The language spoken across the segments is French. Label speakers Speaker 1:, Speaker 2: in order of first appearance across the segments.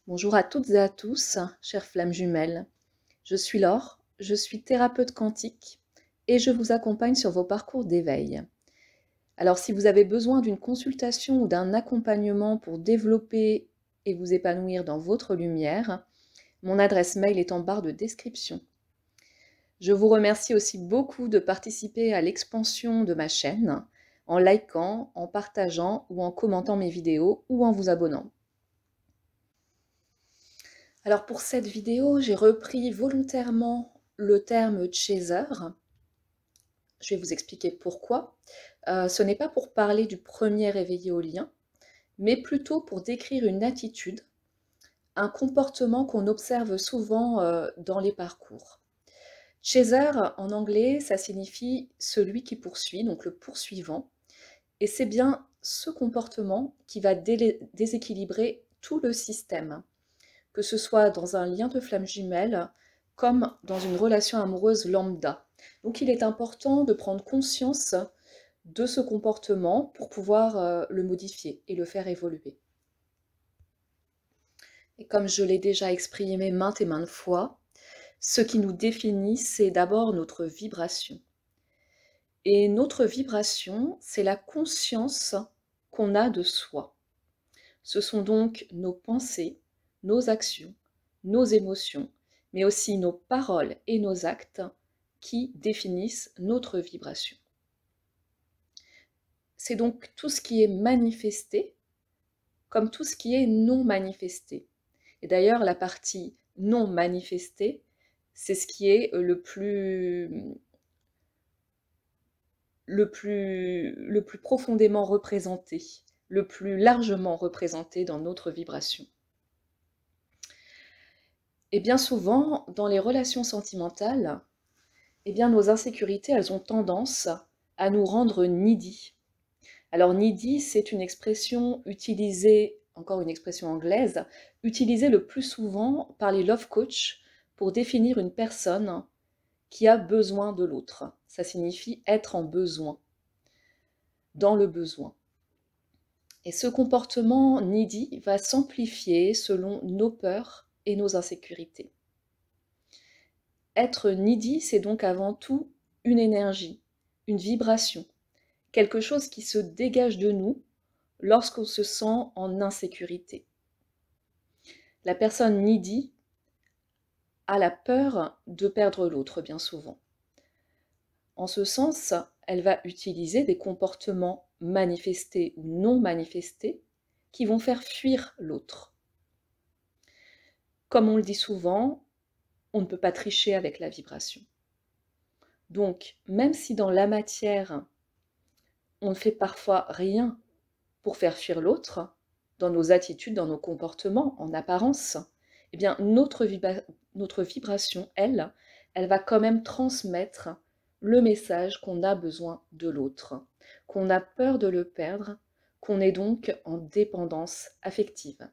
Speaker 1: Bonjour à toutes et à tous, chères flammes jumelles. Je suis Laure, je suis thérapeute quantique et je vous accompagne sur vos parcours d'éveil. Alors si vous avez besoin d'une consultation ou d'un accompagnement pour développer et vous épanouir dans votre lumière, mon adresse mail est en barre de description. Je vous remercie aussi beaucoup de participer à l'expansion de ma chaîne en likant, en partageant ou en commentant mes vidéos ou en vous abonnant. Alors pour cette vidéo, j'ai repris volontairement le terme chaser. Je vais vous expliquer pourquoi. Ce n'est pas pour parler du premier éveillé au lien, mais plutôt pour décrire une attitude, un comportement qu'on observe souvent dans les parcours. Chaser, en anglais, ça signifie celui qui poursuit, donc le poursuivant, et c'est bien ce comportement qui va déséquilibrer tout le système, que ce soit dans un lien de flamme jumelle, comme dans une relation amoureuse lambda. Donc il est important de prendre conscience de ce comportement pour pouvoir le modifier et le faire évoluer. Et comme je l'ai déjà exprimé maintes et maintes fois, ce qui nous définit, c'est d'abord notre vibration. Et notre vibration, c'est la conscience qu'on a de soi. Ce sont donc nos pensées, nos actions, nos émotions, mais aussi nos paroles et nos actes qui définissent notre vibration. C'est donc tout ce qui est manifesté comme tout ce qui est non manifesté. Et d'ailleurs, la partie non manifestée, c'est ce qui est le plus profondément représenté, le plus largement représenté dans notre vibration. Et bien souvent, dans les relations sentimentales, eh bien, nos insécurités, elles ont tendance à nous rendre needy. Alors needy, c'est une expression utilisée, encore une expression anglaise, utilisée le plus souvent par les love coachs pour définir une personne qui a besoin de l'autre. Ça signifie être en besoin, dans le besoin. Et ce comportement needy va s'amplifier selon nos peurs et nos insécurités. Être needy, c'est donc avant tout une énergie, une vibration, quelque chose qui se dégage de nous lorsqu'on se sent en insécurité. La personne needy a la peur de perdre l'autre bien souvent. En ce sens, elle va utiliser des comportements manifestés ou non manifestés qui vont faire fuir l'autre. Comme on le dit souvent, on ne peut pas tricher avec la vibration. Donc, même si dans la matière, on ne fait parfois rien pour faire fuir l'autre, dans nos attitudes, dans nos comportements, en apparence, eh bien notre vibration, elle va quand même transmettre le message qu'on a besoin de l'autre, qu'on a peur de le perdre, qu'on est donc en dépendance affective.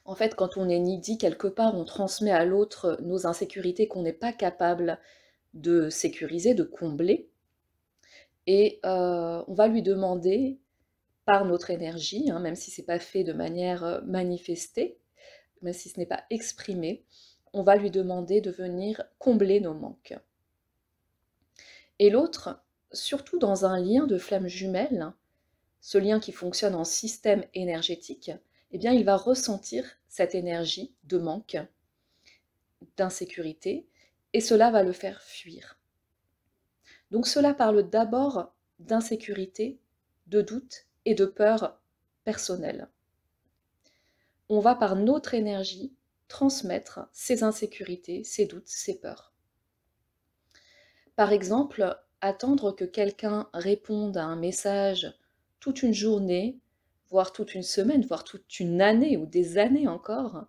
Speaker 1: En fait, quand on est needy, quelque part, on transmet à l'autre nos insécurités qu'on n'est pas capable de sécuriser, de combler, et on va lui demander, par notre énergie, même si ce n'est pas fait de manière manifestée, même si ce n'est pas exprimé, on va lui demander de venir combler nos manques. Et l'autre, surtout dans un lien de flamme jumelle, ce lien qui fonctionne en système énergétique, eh bien, il va ressentir cette énergie de manque, d'insécurité, et cela va le faire fuir. Donc cela parle d'abord d'insécurité, de doute et de peur personnelle. On va par notre énergie transmettre ces insécurités, ces doutes, ces peurs. Par exemple, attendre que quelqu'un réponde à un message toute une journée, voire toute une semaine, voire toute une année ou des années encore,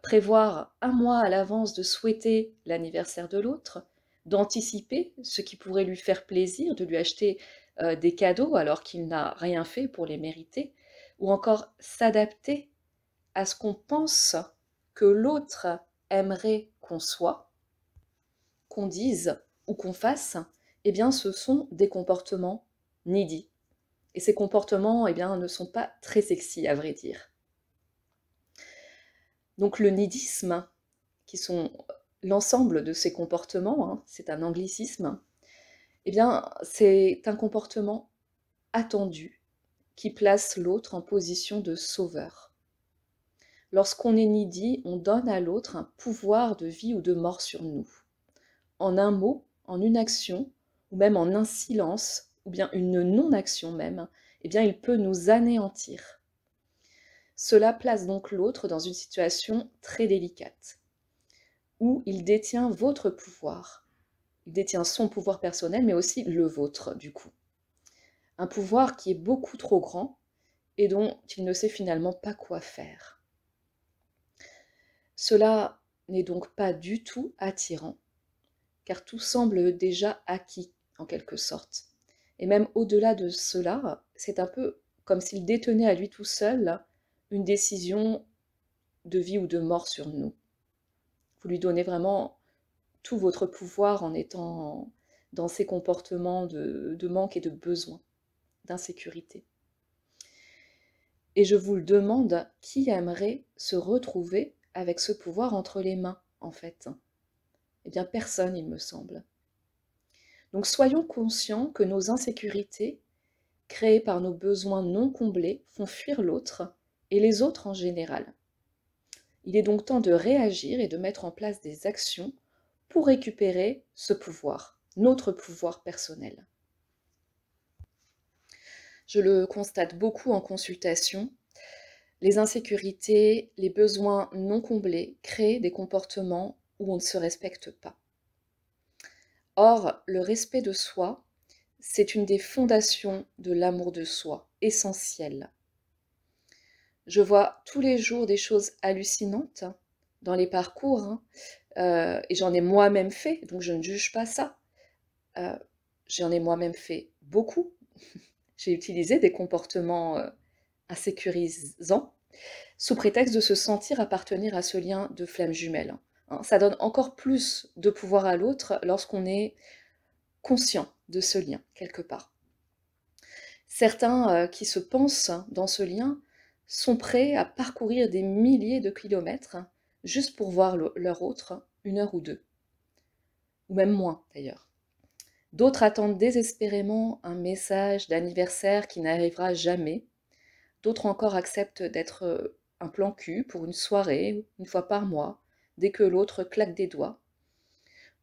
Speaker 1: prévoir un mois à l'avance de souhaiter l'anniversaire de l'autre, d'anticiper ce qui pourrait lui faire plaisir, de lui acheter des cadeaux alors qu'il n'a rien fait pour les mériter, ou encore s'adapter à ce qu'on pense que l'autre aimerait qu'on soit, qu'on dise ou qu'on fasse, eh bien ce sont des comportements needy. Et ces comportements, eh bien, ne sont pas très sexy, à vrai dire. Donc le nidisme, qui sont l'ensemble de ces comportements, hein, c'est un anglicisme, eh bien, c'est un comportement attendu qui place l'autre en position de sauveur. Lorsqu'on est needy, on donne à l'autre un pouvoir de vie ou de mort sur nous. En un mot, en une action, ou même en un silence, ou bien une non-action même, eh bien, il peut nous anéantir. Cela place donc l'autre dans une situation très délicate, où il détient votre pouvoir. Il détient son pouvoir personnel, mais aussi le vôtre, du coup. Un pouvoir qui est beaucoup trop grand et dont il ne sait finalement pas quoi faire. Cela n'est donc pas du tout attirant, car tout semble déjà acquis, en quelque sorte. Et même au-delà de cela, c'est un peu comme s'il détenait à lui tout seul une décision de vie ou de mort sur nous. Vous lui donnez vraiment tout votre pouvoir en étant dans ces comportements de manque et de besoin, d'insécurité. Et je vous le demande, qui aimerait se retrouver avec ce pouvoir entre les mains, en fait? Eh bien, personne, il me semble. Donc soyons conscients que nos insécurités, créées par nos besoins non comblés, font fuir l'autre et les autres en général. Il est donc temps de réagir et de mettre en place des actions pour récupérer ce pouvoir, notre pouvoir personnel. Je le constate beaucoup en consultation. Les insécurités, les besoins non comblés créent des comportements où on ne se respecte pas. Or, le respect de soi, c'est une des fondations de l'amour de soi, essentielle. Je vois tous les jours des choses hallucinantes dans les parcours, hein, et j'en ai moi-même fait, donc je ne juge pas ça. J'en ai moi-même fait beaucoup. J'ai utilisé des comportements insécurisants sous prétexte de se sentir appartenir à ce lien de flamme jumelle. Hein. Ça donne encore plus de pouvoir à l'autre lorsqu'on est conscient de ce lien, quelque part. Certains qui se pensent dans ce lien sont prêts à parcourir des milliers de kilomètres juste pour voir leur autre 1 heure ou 2, ou même moins d'ailleurs. D'autres attendent désespérément un message d'anniversaire qui n'arrivera jamais. D'autres encore acceptent d'être un plan cul pour une soirée, 1 fois par mois, dès que l'autre claque des doigts.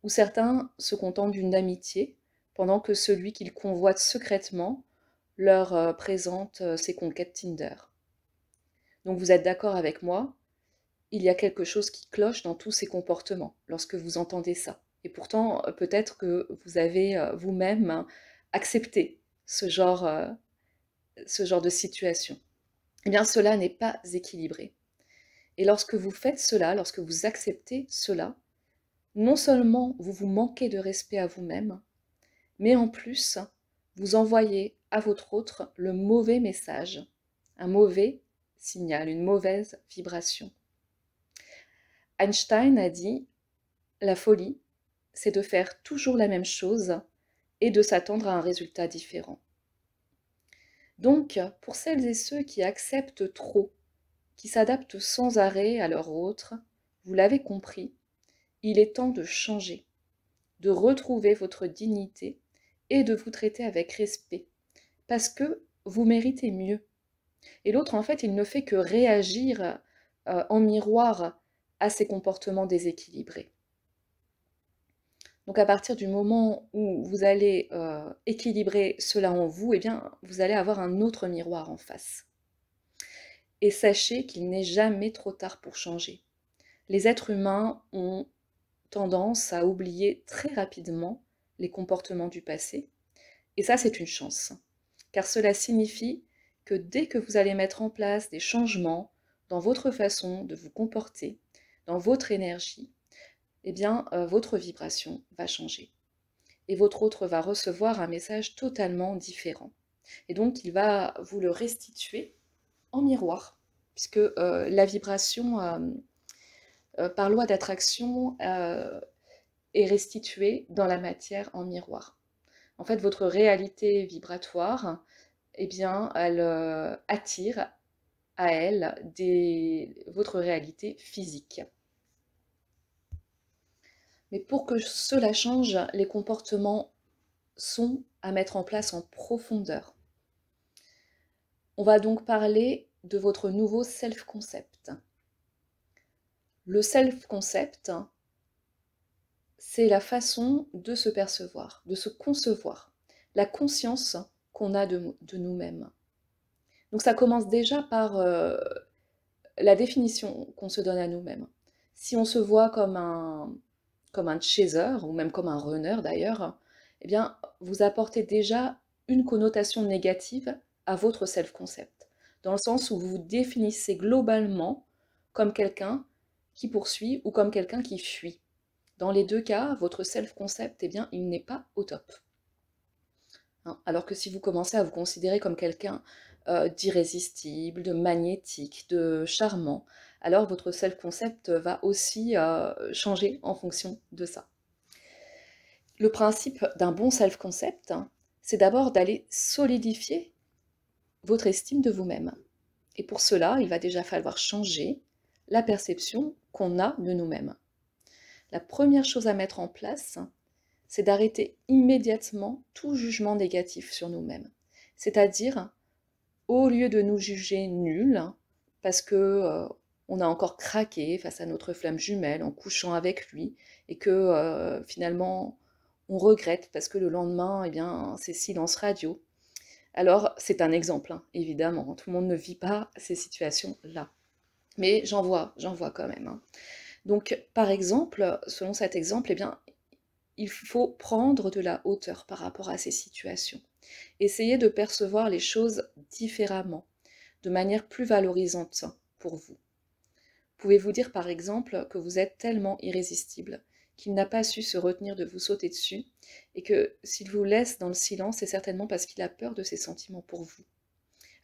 Speaker 1: Ou certains se contentent d'une amitié, pendant que celui qu'ils convoitent secrètement leur présente ses conquêtes Tinder. Donc vous êtes d'accord avec moi, il y a quelque chose qui cloche dans tous ces comportements lorsque vous entendez ça. Et pourtant, peut-être que vous avez vous-même accepté ce genre de situation. Eh bien, cela n'est pas équilibré. Et lorsque vous faites cela, lorsque vous acceptez cela, non seulement vous vous manquez de respect à vous-même, mais en plus, vous envoyez à votre autre le mauvais message, un mauvais signal, une mauvaise vibration. Einstein a dit, la folie, c'est de faire toujours la même chose et de s'attendre à un résultat différent. Donc, pour celles et ceux qui acceptent trop, qui s'adaptent sans arrêt à leur autre, vous l'avez compris, il est temps de changer, de retrouver votre dignité et de vous traiter avec respect, parce que vous méritez mieux. Et l'autre, en fait, il ne fait que réagir en miroir à ces comportements déséquilibrés. Donc à partir du moment où vous allez équilibrer cela en vous, eh bien, vous allez avoir un autre miroir en face. Et sachez qu'il n'est jamais trop tard pour changer. Les êtres humains ont tendance à oublier très rapidement les comportements du passé. Et ça, c'est une chance. Car cela signifie que dès que vous allez mettre en place des changements dans votre façon de vous comporter, dans votre énergie, eh bien, votre vibration va changer. Et votre autre va recevoir un message totalement différent. Et donc, il va vous le restituer en miroir, puisque la vibration, par loi d'attraction, est restituée dans la matière en miroir. En fait, votre réalité vibratoire eh bien, elle attire à elle votre réalité physique. Mais pour que cela change, les comportements sont à mettre en place en profondeur. On va donc parler de votre nouveau self-concept. Le self-concept, c'est la façon de se percevoir, de se concevoir, la conscience qu'on a de nous-mêmes. Donc ça commence déjà par la définition qu'on se donne à nous-mêmes. Si on se voit comme un chaser, ou même comme un runner d'ailleurs, eh bien, vous apportez déjà une connotation négative à votre self-concept, dans le sens où vous vous définissez globalement comme quelqu'un qui poursuit ou comme quelqu'un qui fuit. Dans les deux cas, votre self-concept, eh bien, il n'est pas au top. Hein, alors que si vous commencez à vous considérer comme quelqu'un d'irrésistible, de magnétique, de charmant, alors votre self-concept va aussi changer en fonction de ça. Le principe d'un bon self-concept, c'est d'abord d'aller solidifier votre estime de vous-même. Et pour cela, il va déjà falloir changer la perception qu'on a de nous-mêmes. La première chose à mettre en place, c'est d'arrêter immédiatement tout jugement négatif sur nous-mêmes. C'est-à-dire, au lieu de nous juger nuls, parce que on a encore craqué face à notre flamme jumelle en couchant avec lui, et que finalement on regrette parce que le lendemain, eh bien, c'est silence radio. Alors, c'est un exemple, hein, évidemment, tout le monde ne vit pas ces situations-là. Mais j'en vois quand même. Hein. Donc, par exemple, selon cet exemple, eh bien, il faut prendre de la hauteur par rapport à ces situations. Essayez de percevoir les choses différemment, de manière plus valorisante pour vous. Pouvez-vous dire par exemple que vous êtes tellement irrésistible qu'il n'a pas su se retenir de vous sauter dessus et que s'il vous laisse dans le silence, c'est certainement parce qu'il a peur de ses sentiments pour vous.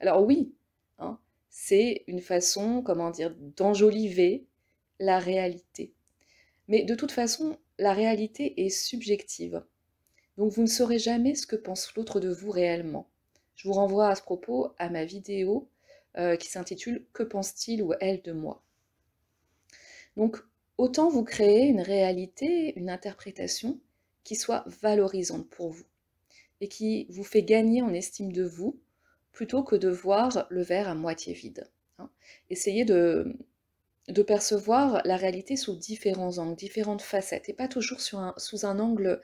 Speaker 1: Alors oui, hein, c'est une façon, comment dire, d'enjoliver la réalité. Mais de toute façon, la réalité est subjective. Donc vous ne saurez jamais ce que pense l'autre de vous réellement. Je vous renvoie à ce propos à ma vidéo qui s'intitule « Que pense-t-il ou elle de moi ?» Donc autant vous créer une réalité, une interprétation qui soit valorisante pour vous et qui vous fait gagner en estime de vous plutôt que de voir le verre à moitié vide. Hein. Essayez de percevoir la réalité sous différents angles, différentes facettes, et pas toujours sous un angle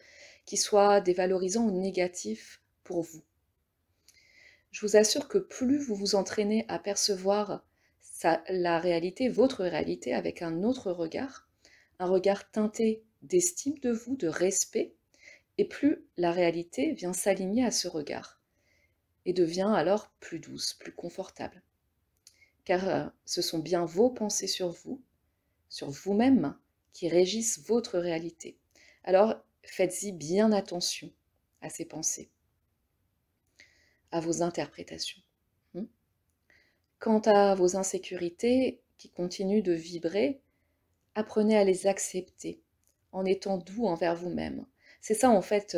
Speaker 1: qui soit dévalorisant ou négatif pour vous. Je vous assure que plus vous vous entraînez à percevoir la réalité, votre réalité, avec un autre regard, un regard teinté d'estime de vous, de respect, et plus la réalité vient s'aligner à ce regard, et devient alors plus douce, plus confortable. Car ce sont bien vos pensées sur vous-même, qui régissent votre réalité. Alors, faites-y bien attention à ces pensées, à vos interprétations. Quant à vos insécurités qui continuent de vibrer, apprenez à les accepter en étant doux envers vous-même. C'est ça en fait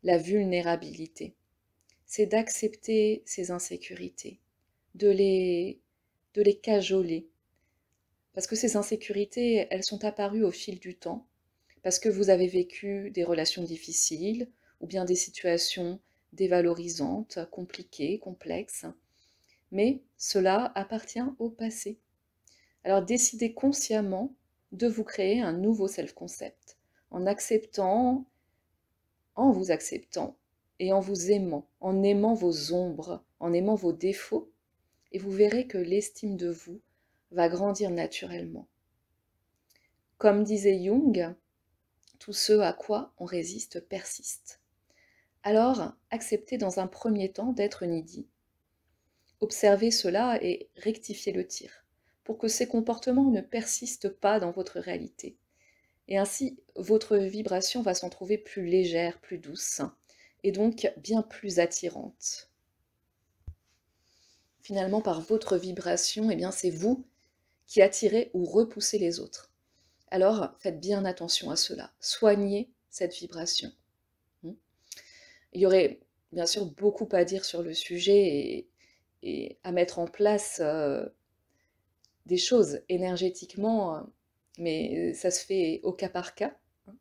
Speaker 1: la vulnérabilité. C'est d'accepter ces insécurités, de les cajoler. Parce que ces insécurités, elles sont apparues au fil du temps, parce que vous avez vécu des relations difficiles, ou bien des situations dévalorisantes, compliquées, complexes. Mais cela appartient au passé. Alors décidez consciemment de vous créer un nouveau self-concept, en vous acceptant et en vous aimant, en aimant vos ombres, en aimant vos défauts, et vous verrez que l'estime de vous va grandir naturellement. Comme disait Jung, tout ce à quoi on résiste persiste. Alors, acceptez dans un premier temps d'être needy. Observez cela et rectifiez le tir, pour que ces comportements ne persistent pas dans votre réalité. Et ainsi, votre vibration va s'en trouver plus légère, plus douce, et donc bien plus attirante. Finalement, par votre vibration, eh bien, c'est vous qui attirez ou repoussez les autres. Alors, faites bien attention à cela. Soignez cette vibration. Il y aurait bien sûr beaucoup à dire sur le sujet et à mettre en place des choses énergétiquement, mais ça se fait au cas par cas, hein,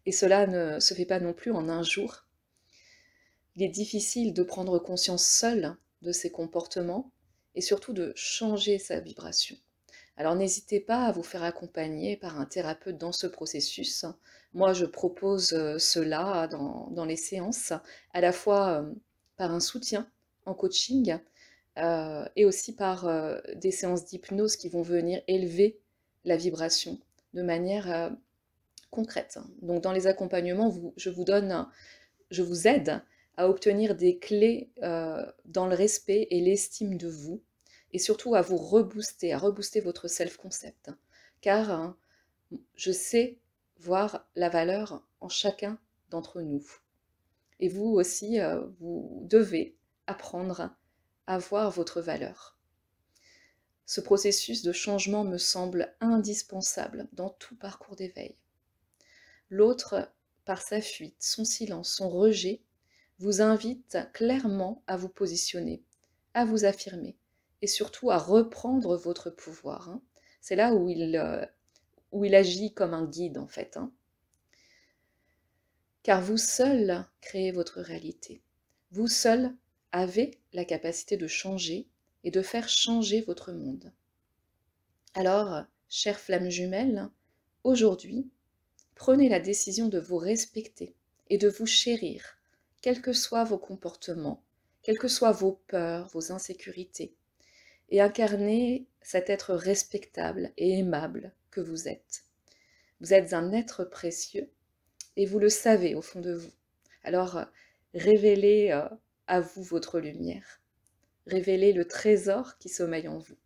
Speaker 1: et cela ne se fait pas non plus en un jour. Il est difficile de prendre conscience seul de ses comportements et surtout de changer sa vibration. Alors n'hésitez pas à vous faire accompagner par un thérapeute dans ce processus. Moi, je propose cela dans les séances, à la fois par un soutien en coaching et aussi par des séances d'hypnose qui vont venir élever la vibration de manière concrète. Donc dans les accompagnements, je vous aide à obtenir des clés dans le respect et l'estime de vous, et surtout à vous rebooster, à rebooster votre self-concept. Car je sais voir la valeur en chacun d'entre nous. Et vous aussi, vous devez apprendre à voir votre valeur. Ce processus de changement me semble indispensable dans tout parcours d'éveil. L'autre, par sa fuite, son silence, son rejet, vous invite clairement à vous positionner, à vous affirmer et surtout à reprendre votre pouvoir, hein. C'est là où il agit comme un guide en fait, hein. Car vous seul créez votre réalité. Vous seul avez la capacité de changer et de faire changer votre monde. Alors, chère flamme jumelle, aujourd'hui, prenez la décision de vous respecter et de vous chérir, quels que soient vos comportements, quelles que soient vos peurs, vos insécurités, et incarnez cet être respectable et aimable que vous êtes. Vous êtes un être précieux et vous le savez au fond de vous. Alors, révélez à vous votre lumière. Révélez le trésor qui sommeille en vous.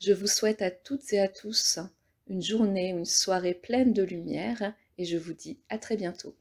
Speaker 1: Je vous souhaite à toutes et à tous une journée, une soirée pleine de lumière et je vous dis à très bientôt.